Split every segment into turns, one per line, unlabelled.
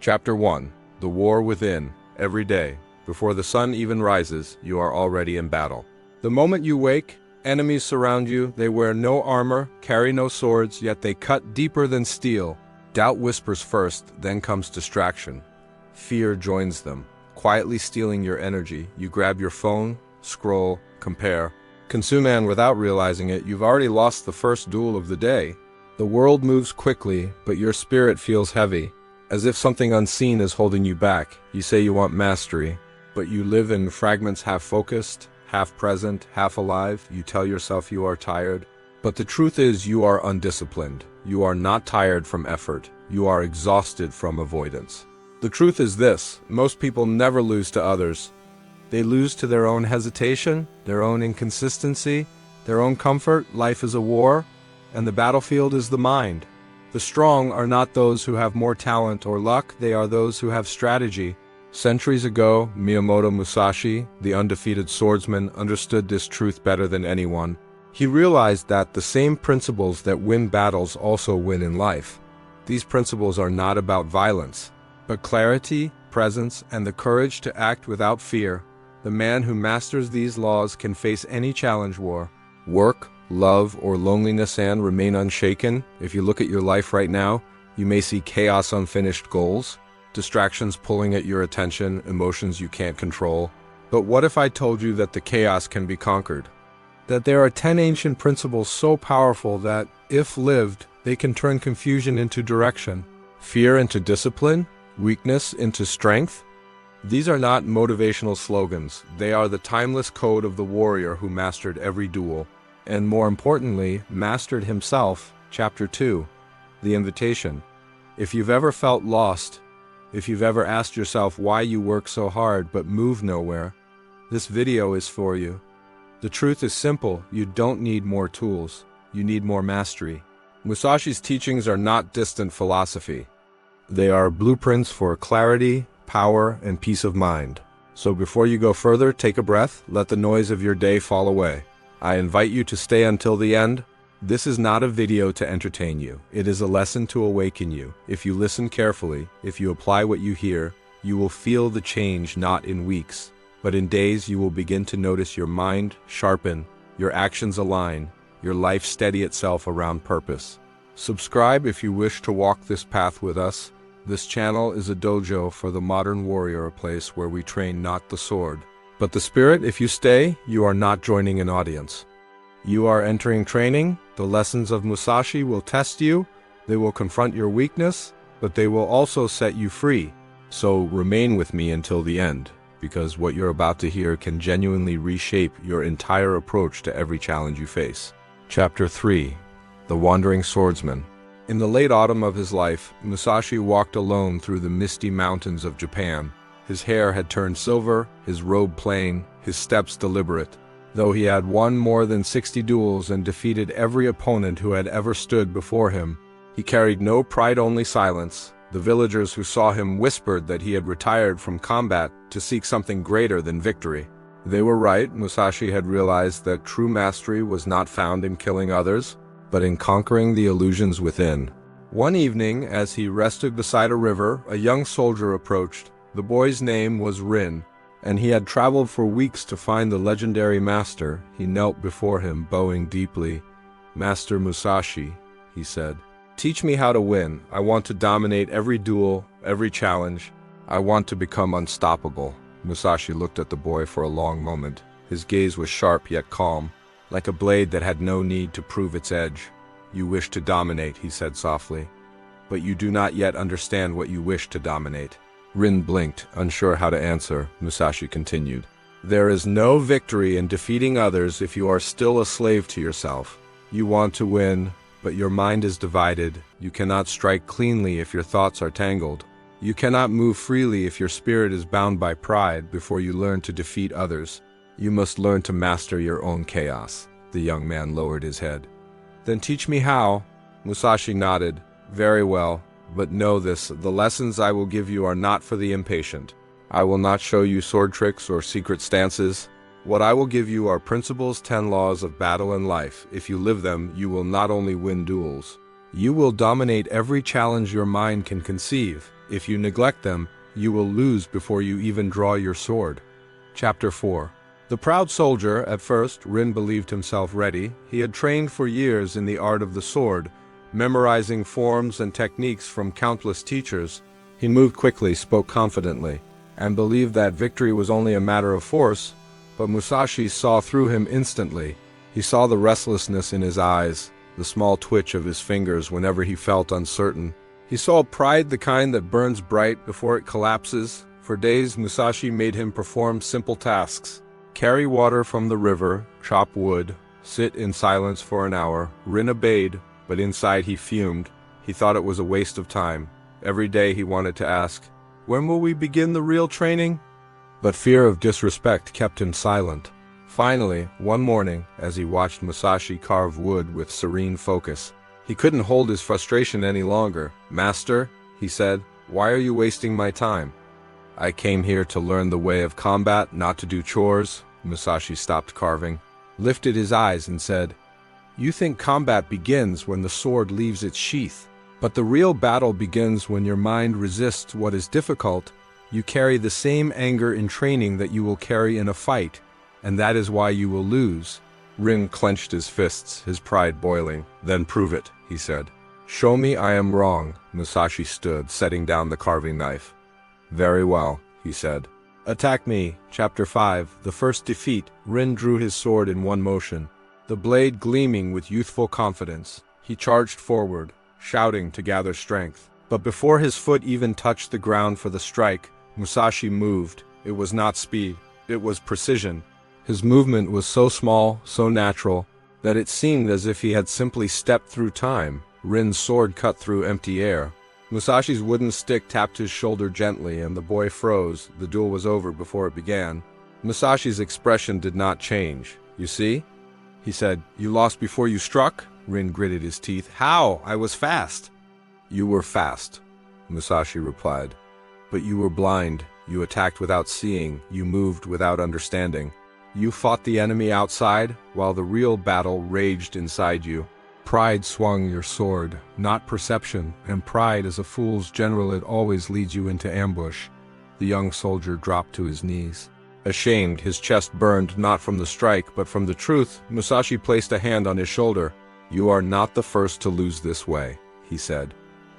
Chapter 1. The War Within. Every day, before the sun even rises, you are already in battle. The moment you wake, enemies surround you. They wear no armor, carry no swords, yet they cut deeper than steel. Doubt whispers first, then comes distraction. Fear joins them, quietly stealing your energy. You grab your phone, scroll, compare, consume, and without realizing it, you've already lost the first duel of the day. The world moves quickly, but your spirit feels heavy, as if something unseen is holding you back. You say you want mastery, but you live in fragments, half focused, half present, half alive. You tell yourself you are tired, but the truth is you are undisciplined. You are not tired from effort. You are exhausted from avoidance. The truth is this: most people never lose to others. They lose to their own hesitation, their own inconsistency, their own comfort. Life is a war, and the battlefield is the mind. The strong are not those who have more talent or luck, they are those who have strategy. Centuries ago, Miyamoto Musashi, the undefeated swordsman, understood this truth better than anyone. He realized that the same principles that win battles also win in life. These principles are not about violence, but clarity, presence, and the courage to act without fear. The man who masters these laws can face any challenge: war, work, love, or loneliness, and remain unshaken. If you look at your life right now, you may see chaos, unfinished goals, distractions pulling at your attention, emotions you can't control. But what if I told you that the chaos can be conquered? That there are 10 ancient principles so powerful that, if lived, they can turn confusion into direction, fear into discipline, weakness into strength? These are not motivational slogans. They are the timeless code of the warrior who mastered every duel, and more importantly, mastered himself. Chapter 2. The Invitation. If you've ever felt lost, if you've ever asked yourself why you work so hard but move nowhere, this video is for you. The truth is simple: you don't need more tools, you need more mastery. Musashi's teachings are not distant philosophy. They are blueprints for clarity, power, and peace of mind. So before you go further, take a breath, let the noise of your day fall away. I invite you to stay until the end. This is not a video to entertain you. It is a lesson to awaken you. If you listen carefully, if you apply what you hear, you will feel the change, not in weeks, but in days. You will begin to notice your mind sharpen, your actions align, your life steady itself around purpose. Subscribe if you wish to walk this path with us. This channel is a dojo for the modern warrior, a place where we train not the sword, but the spirit. If you stay, you are not joining an audience. You are entering training. The lessons of Musashi will test you. They will confront your weakness, but they will also set you free. So remain with me until the end, because what you're about to hear can genuinely reshape your entire approach to every challenge you face. Chapter 3. The Wandering Swordsman. In the late autumn of his life, Musashi walked alone through the misty mountains of Japan. His hair had turned silver, his robe plain, his steps deliberate. Though he had won more than 60 duels and defeated every opponent who had ever stood before him, he carried no pride, only silence. The villagers who saw him whispered that he had retired from combat to seek something greater than victory. They were right. Musashi had realized that true mastery was not found in killing others, but in conquering the illusions within. One evening, as he rested beside a river, a young soldier approached. The boy's name was Rin, and he had traveled for weeks to find the legendary master. He knelt before him, bowing deeply. "Master Musashi," he said, "teach me how to win. I want to dominate every duel, every challenge. I want to become unstoppable." Musashi looked at the boy for a long moment. His gaze was sharp yet calm, like a blade that had no need to prove its edge. "You wish to dominate," he said softly, "but you do not yet understand what you wish to dominate." Rin blinked, unsure how to answer. Musashi continued, "There is no victory in defeating others if you are still a slave to yourself. You want to win, but your mind is divided. You cannot strike cleanly if your thoughts are tangled. You cannot move freely if your spirit is bound by pride. Before you learn to defeat others, you must learn to master your own chaos." The young man lowered his head. "Then teach me how." Musashi nodded. "Very well. But know this: the lessons I will give you are not for the impatient. I will not show you sword tricks or secret stances. What I will give you are principles, 10 laws of battle and life. If you live them, you will not only win duels, you will dominate every challenge your mind can conceive. If you neglect them, you will lose before you even draw your sword. Chapter 4. The proud soldier, at first, Rin believed himself ready. He had trained for years in the art of the sword, memorizing forms and techniques from countless teachers. He moved quickly, spoke confidently, and believed that victory was only a matter of force, but Musashi saw through him instantly. He saw the restlessness in his eyes, the small twitch of his fingers whenever he felt uncertain. He saw pride, the kind that burns bright before it collapses. For days, Musashi made him perform simple tasks. Carry water from the river, chop wood, sit in silence for an hour. Rin obeyed, but inside he fumed. He thought it was a waste of time. Every day he wanted to ask, "When will we begin the real training?" But fear of disrespect kept him silent. Finally, one morning, as he watched Musashi carve wood with serene focus, he couldn't hold his frustration any longer. "Master," he said, "why are you wasting my time? I came here to learn the way of combat, not to do chores." Musashi stopped carving, lifted his eyes and said, "You think combat begins when the sword leaves its sheath. But the real battle begins when your mind resists what is difficult. You carry the same anger in training that you will carry in a fight, and that is why you will lose." Rin clenched his fists, his pride boiling. "Then prove it," he said. "Show me I am wrong." Musashi stood, setting down the carving knife. "Very well," he said. "Attack me." Chapter 5. The First Defeat. Rin drew his sword in one motion, the blade gleaming with youthful confidence. He charged forward, shouting to gather strength. But before his foot even touched the ground for the strike, Musashi moved. It was not speed, it was precision. His movement was so small, so natural, that it seemed as if he had simply stepped through time. Rin's sword cut through empty air. Musashi's wooden stick tapped his shoulder gently, and the boy froze. The duel was over before it began. Musashi's expression did not change. "You see?" he said. "You lost before you struck?" Rin gritted his teeth. "How? I was fast." "You were fast," Musashi replied. "But you were blind. You attacked without seeing. You moved without understanding. You fought the enemy outside, while the real battle raged inside you. Pride swung your sword, not perception, and pride as a fool's general, it always leads you into ambush." The young soldier dropped to his knees. Ashamed, his chest burned not from the strike, but from the truth. Musashi placed a hand on his shoulder. "You are not the first to lose this way," he said.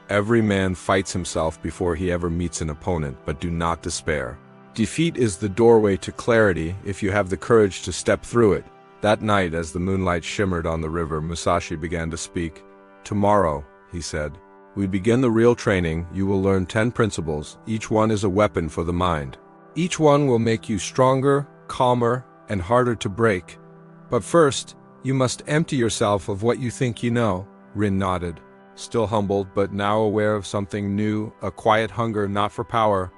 "Every man fights himself before he ever meets an opponent, but do not despair. Defeat is the doorway to clarity if you have the courage to step through it." That night, as the moonlight shimmered on the river, Musashi began to speak. "Tomorrow," he said, "we begin the real training. You will learn 10 principles. Each one is a weapon for the mind. Each one will make you stronger, calmer, and harder to break. But first, you must empty yourself of what you think you know." Rin nodded, still humbled, but now aware of something new, a quiet hunger not for power,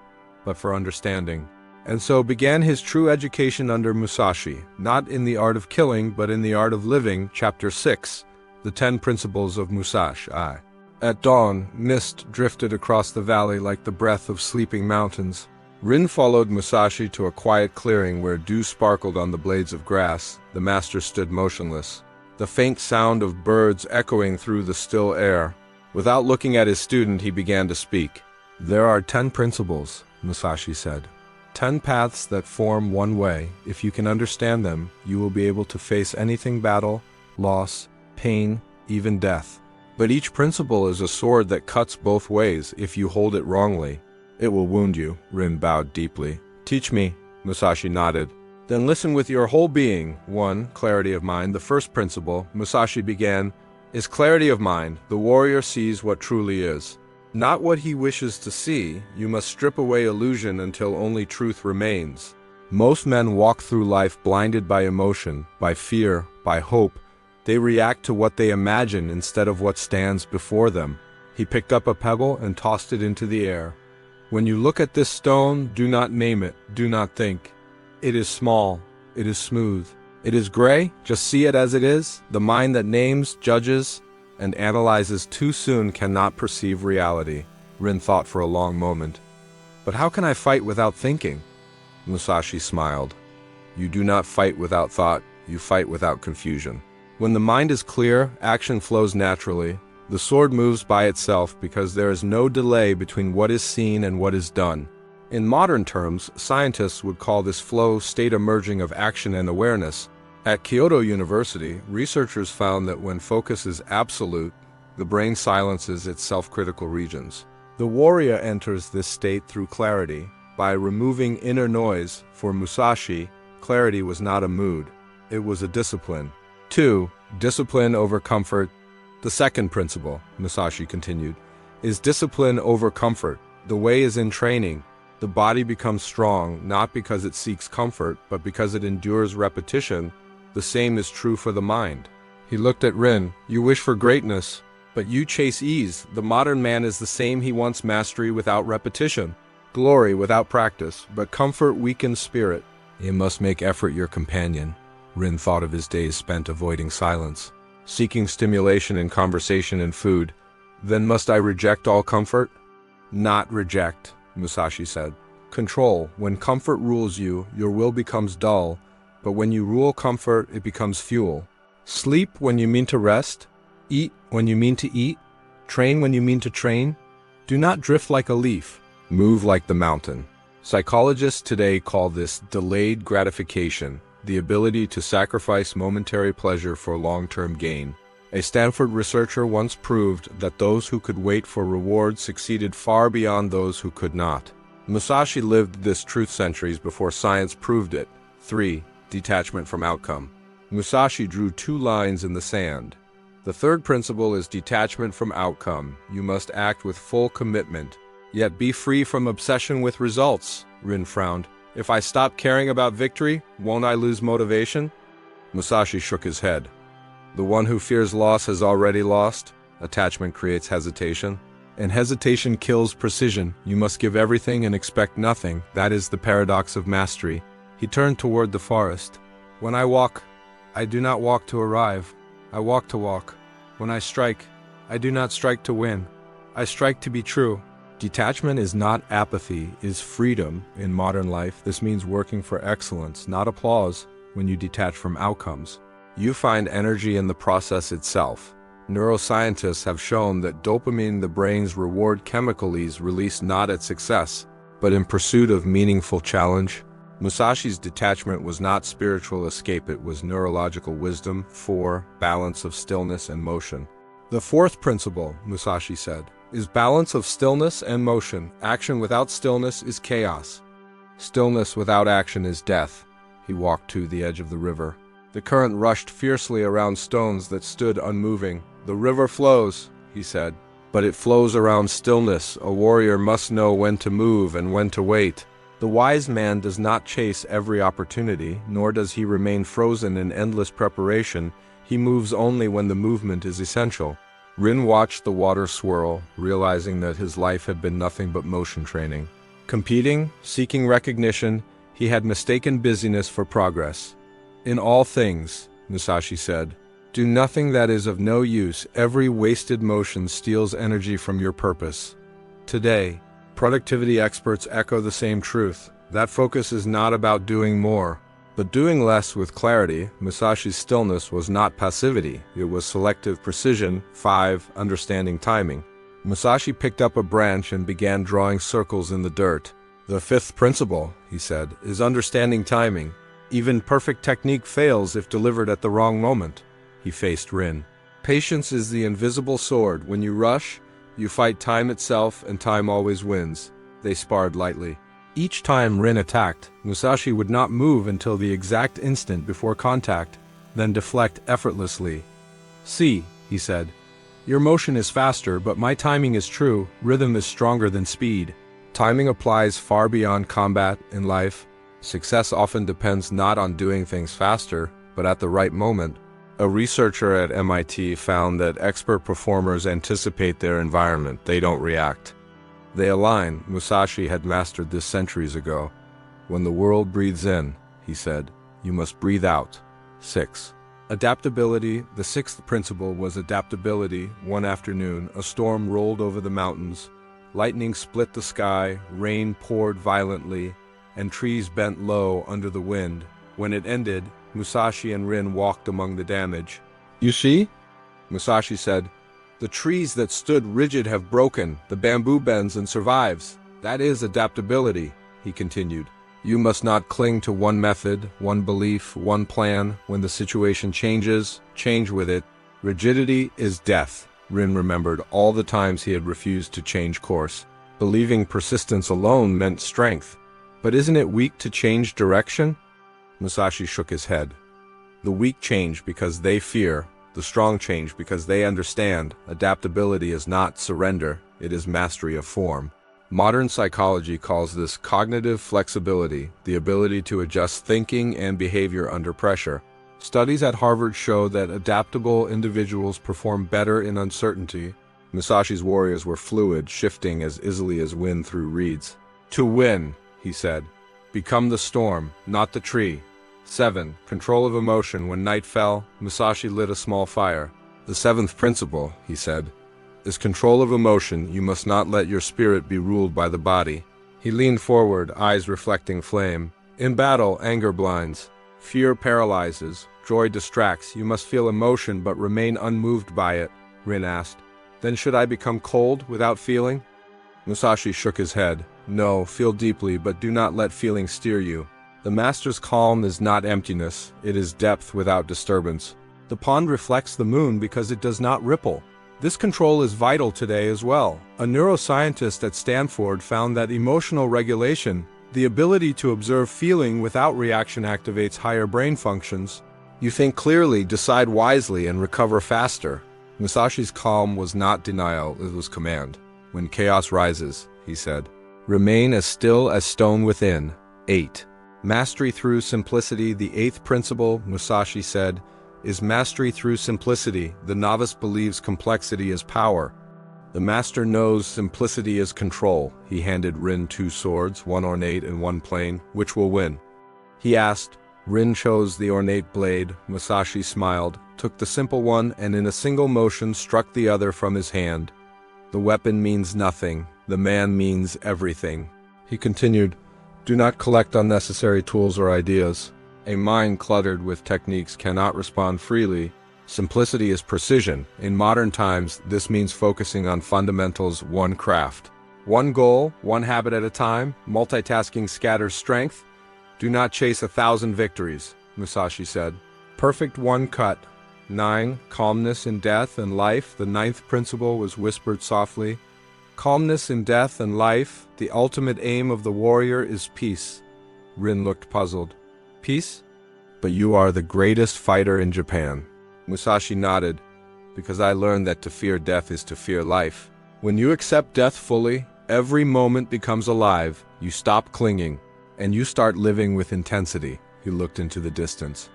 but for understanding. And so began his true education under Musashi, not in the art of killing, but in the art of living. Chapter 6. The 10 Principles of Musashi. At dawn, mist drifted across the valley like the breath of sleeping mountains. Rin followed Musashi to a quiet clearing where dew sparkled on the blades of grass. The master stood motionless, the faint sound of birds echoing through the still air. Without looking at his student, he began to speak. "There are 10 principles," Musashi said. 10 paths that form one way. If you can understand them, you will be able to face anything: battle, loss, pain, even death. But each principle is a sword that cuts both ways. If you hold it wrongly, it will wound you." Rin bowed deeply. "Teach me." Musashi nodded. "Then listen with your whole being." 1. Clarity of mind. The first principle, Musashi began, is clarity of mind. The warrior sees what truly is, not what he wishes to see. You must strip away illusion until only truth remains. Most men walk through life blinded by emotion, by fear, by hope. They react to what they imagine instead of what stands before them. He picked up a pebble and tossed it into the air. "When you look at this stone, do not name it, do not think. It is small, it is smooth, it is gray, just see it as it is." The mind that names, judges, and analyzes too soon cannot perceive reality. Rin thought for a long moment. "But how can I fight without thinking?" Musashi smiled. "You do not fight without thought, you fight without confusion. When the mind is clear, action flows naturally. The sword moves by itself because there is no delay between what is seen and what is done. In modern terms, scientists would call this flow state a merging of action and awareness. At Kyoto University, researchers found that when focus is absolute, the brain silences its self-critical regions. The warrior enters this state through clarity. By removing inner noise, for Musashi, clarity was not a mood, it was a discipline. 2. Discipline over comfort. The second principle, Musashi continued, is discipline over comfort. The way is in training. The body becomes strong not because it seeks comfort, but because it endures repetition. The same is true for the mind. He looked at Rin. You wish for greatness, but you chase ease. The modern man is the same. He wants mastery without repetition, glory without practice, but comfort weakens spirit. You must make effort your companion. Rin thought of his days spent avoiding silence, seeking stimulation in conversation and food. Then must I reject all comfort? Not reject, Musashi said. Control. When comfort rules you, your will becomes dull, but when you rule comfort, it becomes fuel. Sleep when you mean to rest, eat when you mean to eat, train when you mean to train. Do not drift like a leaf, move like the mountain. Psychologists today call this delayed gratification, the ability to sacrifice momentary pleasure for long-term gain. A Stanford researcher once proved that those who could wait for reward succeeded far beyond those who could not. Musashi lived this truth centuries before science proved it. 3. Detachment from outcome. Musashi drew 2 lines in the sand. The third principle is detachment from outcome. You must act with full commitment, yet be free from obsession with results. Rin frowned. If I stop caring about victory, won't I lose motivation? Musashi shook his head. The one who fears loss has already lost. Attachment creates hesitation, and hesitation kills precision. You must give everything and expect nothing. That is the paradox of mastery. He turned toward the forest. When I walk, I do not walk to arrive. I walk to walk. When I strike, I do not strike to win. I strike to be true. Detachment is not apathy, is freedom in modern life. This means working for excellence, not applause. When you detach from outcomes, you find energy in the process itself. Neuroscientists have shown that dopamine, the brain's reward chemical, is released not at success, but in pursuit of meaningful challenge. Musashi's detachment was not spiritual escape, it was neurological wisdom. 4. Balance of stillness and motion. The fourth principle, Musashi said, is balance of stillness and motion. Action without stillness is chaos. Stillness without action is death. He walked to the edge of the river. The current rushed fiercely around stones that stood unmoving. The river flows, he said, but it flows around stillness. A warrior must know when to move and when to wait. The wise man does not chase every opportunity, nor does he remain frozen in endless preparation. He moves only when the movement is essential. Rin watched the water swirl, realizing that his life had been nothing but motion training. Competing, seeking recognition, he had mistaken busyness for progress. In all things, Musashi said, do nothing that is of no use. Every wasted motion steals energy from your purpose. Today, productivity experts echo the same truth. That focus is not about doing more, but doing less with clarity. Musashi's stillness was not passivity, it was selective precision. 5. Understanding timing. Musashi picked up a branch and began drawing circles in the dirt. The fifth principle, he said, is understanding timing. Even perfect technique fails if delivered at the wrong moment. He faced Rin. Patience is the invisible sword. When you rush, you fight time itself, and time always wins. They sparred lightly. Each time Rin attacked, Musashi would not move until the exact instant before contact, then deflect effortlessly. See, he said, your motion is faster, but my timing is true. Rhythm is stronger than speed. Timing applies far beyond combat in life. Success often depends not on doing things faster, but at the right moment. A researcher at MIT found that expert performers anticipate their environment, they don't react. They align. Musashi had mastered this centuries ago. When the world breathes in, he said, you must breathe out. 6. Adaptability. The sixth principle was adaptability. One afternoon, a storm rolled over the mountains. Lightning split the sky, rain poured violently, and trees bent low under the wind. When it ended, Musashi and Rin walked among the damage. You see? Musashi said, The trees that stood rigid have broken, the bamboo bends and survives. That is adaptability, he continued. You must not cling to one method, one belief, one plan. When the situation changes, change with it. Rigidity is death. Rin remembered all the times he had refused to change course. Believing persistence alone meant strength. But isn't it weak to change direction? Musashi shook his head. The weak change because they fear. The strong change because they understand. Adaptability is not surrender, it is mastery of form. Modern psychology calls this cognitive flexibility, the ability to adjust thinking and behavior under pressure. Studies at Harvard show that adaptable individuals perform better in uncertainty. Musashi's warriors were fluid, shifting as easily as wind through reeds. To win, he said, become the storm, not the tree. 7. Control of emotion. When night fell, Musashi lit a small fire. The 7th principle, he said, is control of emotion. You must not let your spirit be ruled by the body. He leaned forward, eyes reflecting flame. In battle, anger blinds. Fear paralyzes. Joy distracts. You must feel emotion but remain unmoved by it, Rin asked. Then should I become cold without feeling? Musashi shook his head. No, feel deeply, but do not let feeling steer you. The master's calm is not emptiness, it is depth without disturbance. The pond reflects the moon because it does not ripple. This control is vital today as well. A neuroscientist at Stanford found that emotional regulation, the ability to observe feeling without reaction, activates higher brain functions. You think clearly, decide wisely, and recover faster. Musashi's calm was not denial, it was command. When chaos rises, he said, remain as still as stone within. 8. Mastery through simplicity. The 8th principle, Musashi said, is mastery through simplicity. The novice believes complexity is power. The master knows simplicity is control. He handed Rin 2 swords, one ornate and one plain. Which will win? He asked. Rin chose the ornate blade. Musashi smiled, took the simple one, and in a single motion struck the other from his hand. The weapon means nothing. The man means everything. He continued, do not collect unnecessary tools or ideas. A mind cluttered with techniques cannot respond freely. Simplicity is precision. In modern times, this means focusing on fundamentals, one craft. One goal, one habit at a time. Multitasking scatters strength. Do not chase 1,000 victories, Musashi said. Perfect one cut. 9. Calmness in death and life. The 9th principle was whispered softly. Calmness in death and life, the ultimate aim of the warrior is peace. Rin looked puzzled. Peace? But you are the greatest fighter in Japan. Musashi nodded. Because I learned that to fear death is to fear life. When you accept death fully, every moment becomes alive. You stop clinging, and you start living with intensity. He looked into the distance.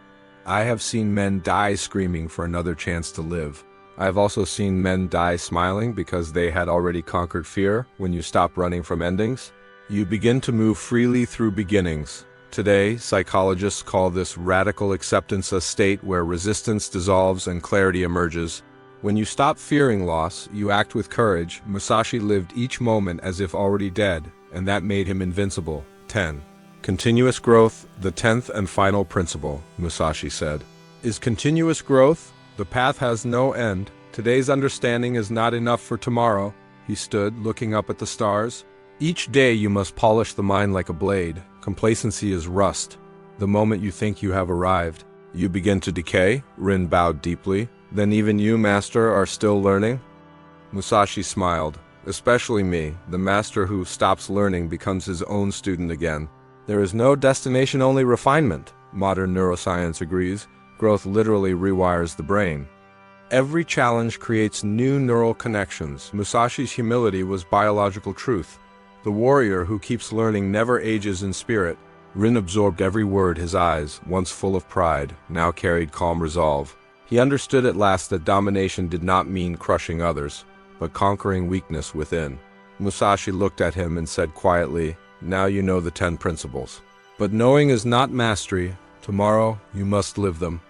I have seen men die screaming for another chance to live. I have also seen men die smiling because they had already conquered fear. When you stop running from endings, you begin to move freely through beginnings. Today, psychologists call this radical acceptance, a state where resistance dissolves and clarity emerges. When you stop fearing loss, you act with courage. Musashi lived each moment as if already dead, and that made him invincible. 10. Continuous growth, the 10th and final principle, Musashi said, is continuous growth. The path has no end. Today's understanding is not enough for tomorrow. He stood, looking up at the stars. Each day you must polish the mind like a blade. Complacency is rust. The moment you think you have arrived, you begin to decay. Rin bowed deeply. Then even you, master, are still learning? Musashi smiled. Especially me. The master who stops learning becomes his own student again. There is no destination, only refinement. Modern neuroscience agrees. Growth literally rewires the brain. Every challenge creates new neural connections. Musashi's humility was biological truth. The warrior who keeps learning never ages in spirit. Rin absorbed every word. His eyes, once full of pride, now carried calm resolve. He understood at last that domination did not mean crushing others, but conquering weakness within. Musashi looked at him and said quietly, now you know the 10 principles. But knowing is not mastery. Tomorrow you must live them.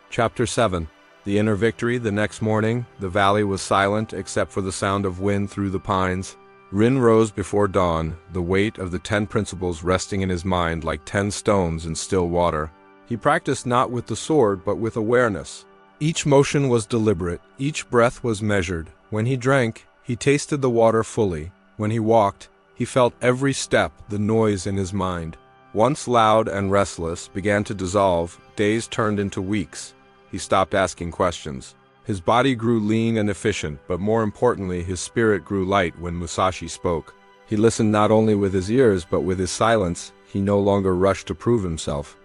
Chapter 7. The Inner Victory. The next morning, the valley was silent except for the sound of wind through the pines. Rin rose before dawn, the weight of the 10 principles resting in his mind like 10 stones in still water. He practiced not with the sword, but with awareness. Each motion was deliberate, each breath was measured. When he drank, he tasted the water fully. When he walked, he felt every step, the noise in his mind. Once loud and restless, began to dissolve, days turned into weeks. He stopped asking questions. His body grew lean and efficient, but more importantly, his spirit grew light when Musashi spoke. He listened not only with his ears, but with his silence. He no longer rushed to prove himself.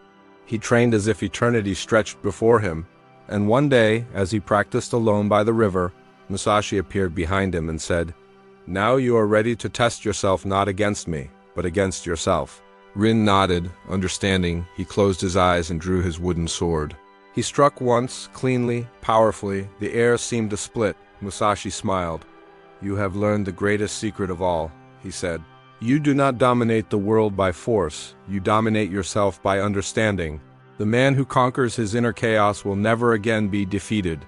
He trained as if eternity stretched before him, and one day, as he practiced alone by the river, Musashi appeared behind him and said, "Now you are ready to test yourself not against me, but against yourself." Rin nodded, understanding. He closed his eyes and drew his wooden sword. He struck once, cleanly, powerfully. The air seemed to split. Musashi smiled. "You have learned the greatest secret of all," he said. "You do not dominate the world by force. You dominate yourself by understanding. The man who conquers his inner chaos will never again be defeated."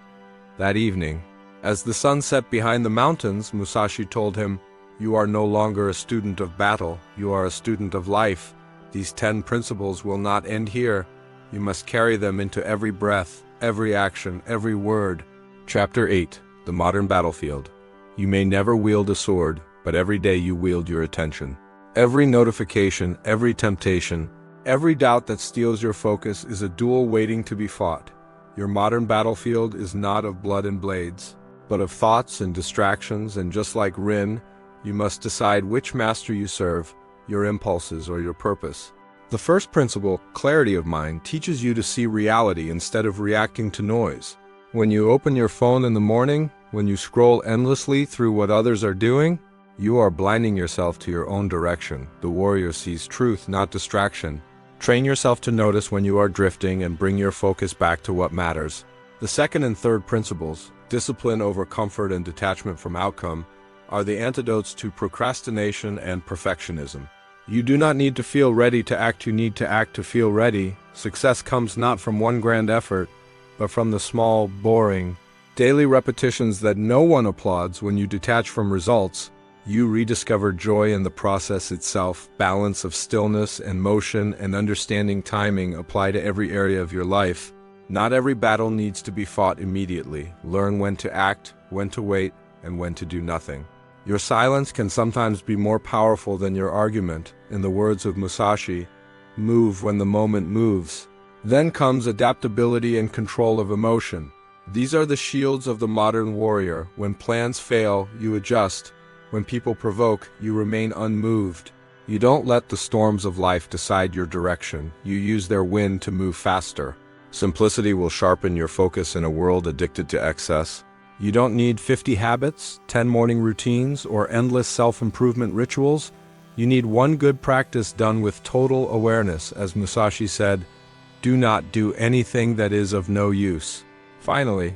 That evening, as the sun set behind the mountains, Musashi told him, "You are no longer a student of battle. You are a student of life. These 10 principles will not end here. You must carry them into every breath, every action, every word." Chapter 8. The Modern Battlefield. You may never wield a sword, but every day you wield your attention. Every notification, every temptation, every doubt that steals your focus is a duel waiting to be fought. Your modern battlefield is not of blood and blades, but of thoughts and distractions, and just like Rin, you must decide which master you serve, your impulses or your purpose. The first principle, clarity of mind, teaches you to see reality instead of reacting to noise. When you open your phone in the morning, when you scroll endlessly through what others are doing, you are blinding yourself to your own direction. The warrior sees truth, not distraction. Train yourself to notice when you are drifting and bring your focus back to what matters. The second and third principles, discipline over comfort and detachment from outcome, are the antidotes to procrastination and perfectionism. You do not need to feel ready to act, you need to act to feel ready. Success comes not from one grand effort, but from the small, boring, daily repetitions that no one applauds. When you detach from results, you rediscover joy in the process itself. Balance of stillness and motion and understanding timing apply to every area of your life. Not every battle needs to be fought immediately. Learn when to act, when to wait, and when to do nothing. Your silence can sometimes be more powerful than your argument. In the words of Musashi, "Move when the moment moves." Then comes adaptability and control of emotion. These are the shields of the modern warrior. When plans fail, you adjust. When people provoke, you remain unmoved. You don't let the storms of life decide your direction. You use their wind to move faster. Simplicity will sharpen your focus in a world addicted to excess. You don't need 50 habits, 10 morning routines, or endless self-improvement rituals. You need one good practice done with total awareness. As Musashi said, "Do not do anything that is of no use." Finally,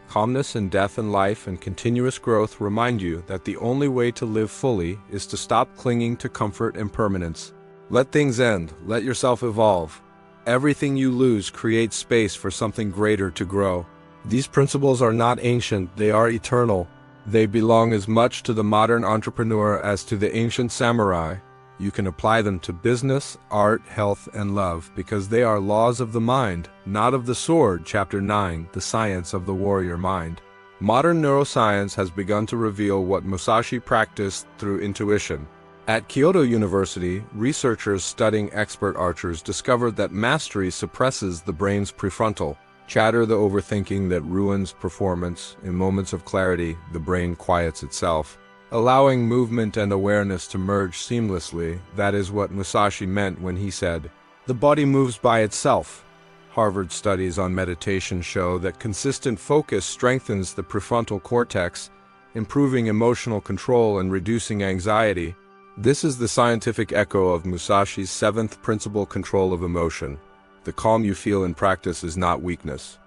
calmness in death and life and continuous growth remind you that the only way to live fully is to stop clinging to comfort and permanence. Let things end. Let yourself evolve. Everything you lose creates space for something greater to grow. These principles are not ancient, they are eternal. They belong as much to the modern entrepreneur as to the ancient samurai. You can apply them to business, art, health, and love, because they are laws of the mind, not of the sword. Chapter 9, The Science of the Warrior Mind. Modern neuroscience has begun to reveal what Musashi practiced through intuition. At Kyoto University, researchers studying expert archers discovered that mastery suppresses the brain's prefrontal chatter, the overthinking that ruins performance. In moments of clarity, the brain quiets itself, allowing movement and awareness to merge seamlessly. That is what Musashi meant when he said, "The body moves by itself." Harvard studies on meditation show that consistent focus strengthens the prefrontal cortex, improving emotional control and reducing anxiety. This is the scientific echo of Musashi's 7th principle, control of emotion. The calm you feel in practice is not weakness.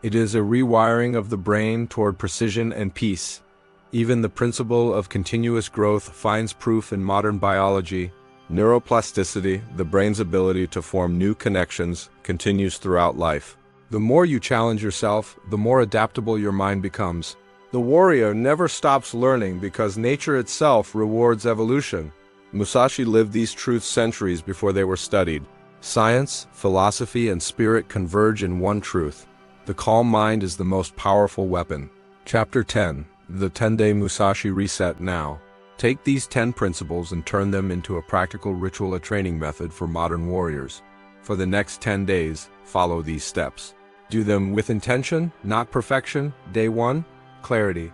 It is a rewiring of the brain toward precision and peace. Even the principle of continuous growth finds proof in modern biology. Neuroplasticity, the brain's ability to form new connections, continues throughout life. The more you challenge yourself, the more adaptable your mind becomes. The warrior never stops learning because nature itself rewards evolution. Musashi lived these truths centuries before they were studied. Science, philosophy, and spirit converge in one truth. The calm mind is the most powerful weapon. Chapter 10. The 10-day Musashi reset now. Take these 10 principles and turn them into a practical ritual training method for modern warriors. For the next 10 days, follow these steps. Do them with intention, not perfection. Day 1, clarity.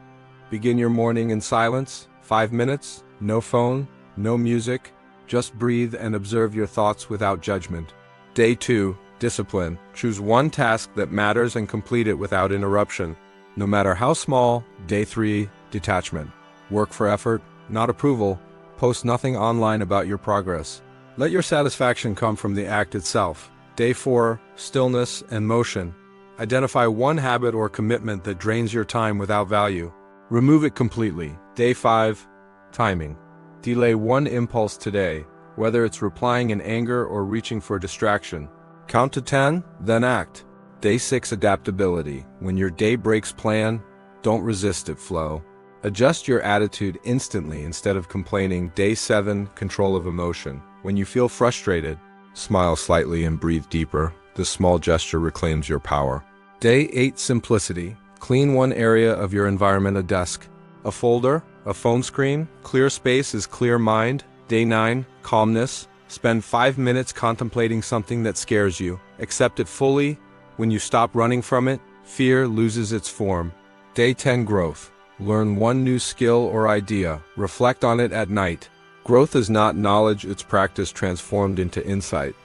Begin your morning in silence, 5 minutes, no phone, no music, just breathe and observe your thoughts without judgment. Day 2, discipline. Choose one task that matters and complete it without interruption, no matter how small. Day 3, detachment. Work for effort, not approval. Post nothing online about your progress. Let your satisfaction come from the act itself. Day 4, stillness and motion. Identify one habit or commitment that drains your time without value. Remove it completely. Day 5, timing. Delay one impulse today, whether it's replying in anger or reaching for distraction. Count to 10, then act. Day 6, adaptability. When your day breaks plan, don't resist it, flow. Adjust your attitude instantly instead of complaining. Day 7, control of emotion. When you feel frustrated, smile slightly and breathe deeper. This small gesture reclaims your power. Day 8, simplicity. Clean one area of your environment, a desk, a folder, a phone screen. Clear space is clear mind. Day 9, calmness. Spend 5 minutes contemplating something that scares you. Accept it fully. When you stop running from it, fear loses its form. Day 10, growth. Learn one new skill or idea. Reflect on it at night. Growth is not knowledge, it's practice transformed into insight.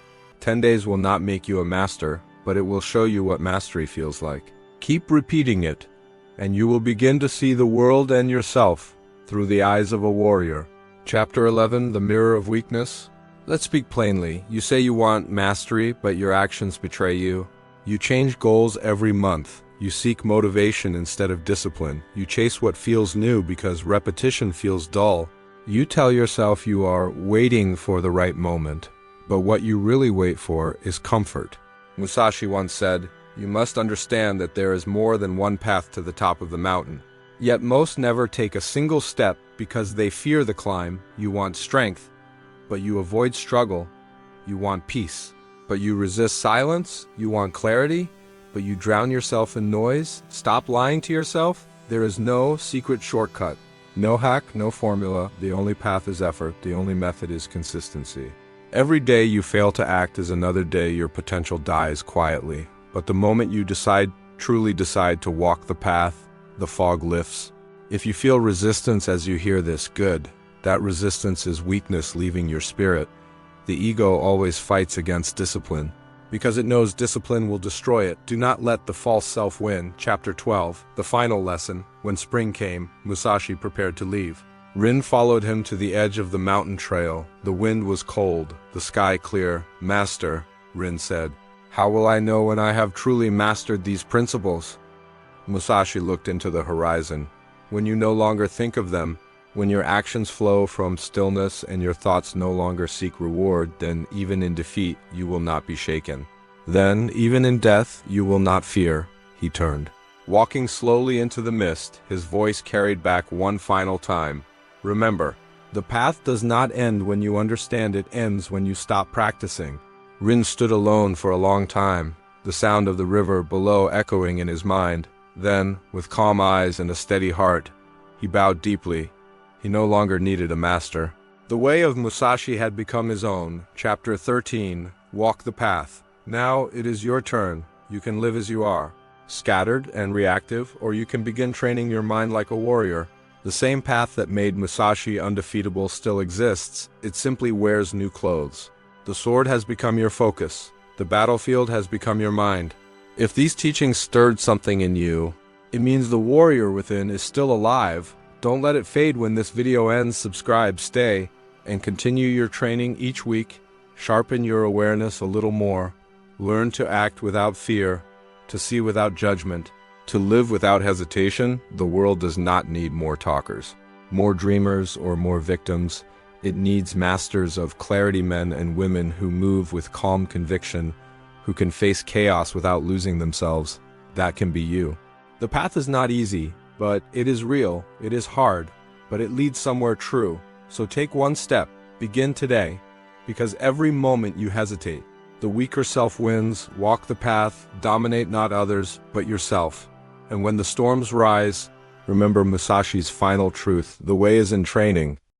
10 days will not make you a master, but it will show you what mastery feels like. Keep repeating it, and you will begin to see the world and yourself through the eyes of a warrior. Chapter 11, the mirror of weakness. Let's speak plainly. You say you want mastery, but your actions betray you. You change goals every month. You seek motivation instead of discipline. You chase what feels new because repetition feels dull. You tell yourself you are waiting for the right moment, but what you really wait for is comfort. Musashi once said, "You must understand that there is more than one path to the top of the mountain." Yet most never take a single step because they fear the climb. You want strength, but you avoid struggle. You want peace, but you resist silence. You want clarity, but you drown yourself in noise. Stop lying to yourself. There is no secret shortcut. No hack, no formula. The only path is effort. The only method is consistency. Every day you fail to act is another day your potential dies quietly. But the moment you truly decide to walk the path, the fog lifts. If you feel resistance as you hear this, good. That resistance is weakness leaving your spirit. The ego always fights against discipline, because it knows discipline will destroy it. Do not let the false self win. Chapter 12, the final lesson. When spring came, Musashi prepared to leave. Rin followed him to the edge of the mountain trail. The wind was cold, the sky clear. "Master," Rin said, "how will I know when I have truly mastered these principles?" Musashi looked into the horizon. When you no longer think of them, when your actions flow from stillness and your thoughts no longer seek reward, then even in defeat you will not be shaken. Then, even in death, you will not fear. He turned. Walking slowly into the mist, his voice carried back one final time. Remember, the path does not end when you understand, it ends when you stop practicing. Rin stood alone for a long time, the sound of the river below echoing in his mind. Then, with calm eyes and a steady heart, he bowed deeply. He no longer needed a master. The way of Musashi had become his own. Chapter 13, Walk the Path. Now it is your turn. You can live as you are, scattered and reactive, or you can begin training your mind like a warrior. The same path that made Musashi undefeatable still exists. It simply wears new clothes. The sword has become your focus. The battlefield has become your mind. If these teachings stirred something in you, it means the warrior within is still alive. Don't let it fade when this video ends. Subscribe, stay, and continue your training each week. Sharpen your awareness a little more. Learn to act without fear, to see without judgment, to live without hesitation. The world does not need more talkers, more dreamers, or more victims. It needs masters of clarity, men and women who move with calm conviction, who can face chaos without losing themselves. That can be you. The path is not easy, but it is real. It is hard, but it leads somewhere true. So take one step. Begin today, because every moment you hesitate, the weaker self wins. Walk the path. Dominate not others, but yourself. And when the storms rise, Remember Musashi's final truth: the way is in training,